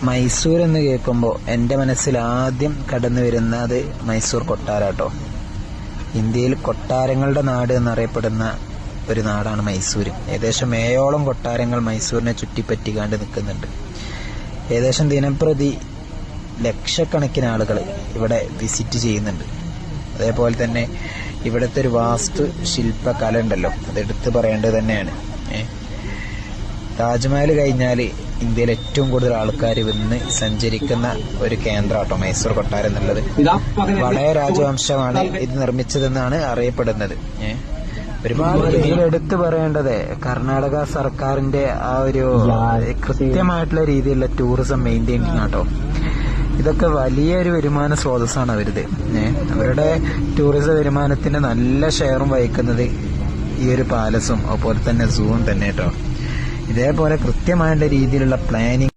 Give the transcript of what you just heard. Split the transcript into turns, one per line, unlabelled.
മൈസൂർ എന്ന് കേൾക്കുമ്പോൾ എൻ്റെ മനസ്സിൽ ആദ്യം കടന്നു വരുന്നത് മൈസൂർ കൊട്ടാരാട്ടോ. ഇന്ത്യയിൽ കൊട്ടാരങ്ങളുടെ നാട് എന്നറിയപ്പെടുന്ന ഒരു നാടാണ് മൈസൂർ. ഏകദേശം 7ഓളം കൊട്ടാരങ്ങൾ മൈസൂരിനെ ചുറ്റിപ്പറ്റിക്കാണ്ട് നിൽക്കുന്നുണ്ട്. ഏകദേശം ദിനംപ്രതി ലക്ഷക്കണക്കിന് ആളുകൾ ഇവിടെ വിസിറ്റ് ചെയ്യുന്നുണ്ട്. അതേപോലെ തന്നെ ഇവിടുത്തെ ഒരു വാസ്തു ശില്പകല ഉണ്ടല്ലോ, അതെടുത്ത് പറയേണ്ടത് തന്നെയാണ്. താജ്മഹൽ കഴിഞ്ഞാൽ ഇന്ത്യയിൽ ഏറ്റവും കൂടുതൽ ആൾക്കാർ വന്ന് സഞ്ചരിക്കുന്ന ഒരു കേന്ദ്രമാട്ടോ മൈസൂർ കൊട്ടാരം എന്നുള്ളത്. വളയ രാജവംശമാണ് ഇത് നിർമ്മിച്ചതെന്നാണ് അറിയപ്പെടുന്നത്. ഒരുപാട് ഇതിൽ എടുത്തു പറയേണ്ടത് കർണാടക സർക്കാരിന്റെ ആ ഒരു കൃത്യമായിട്ടുള്ള രീതിയിലുള്ള ടൂറിസം മെയിൻറ്റെയിനിങ് ആട്ടോ. ഇതൊക്കെ വലിയൊരു വരുമാന സ്രോതസ്സാണ് അവരുത്. അവരുടെ ടൂറിസം വരുമാനത്തിന് നല്ല ഷെയറും വഹിക്കുന്നത് ഈ ഒരു പാലസും അതുപോലെ തന്നെ സൂവും തന്നെ കേട്ടോ. ഇതേപോലെ കൃത്യമായ രീതിയിലുള്ള പ്ലാനിങ്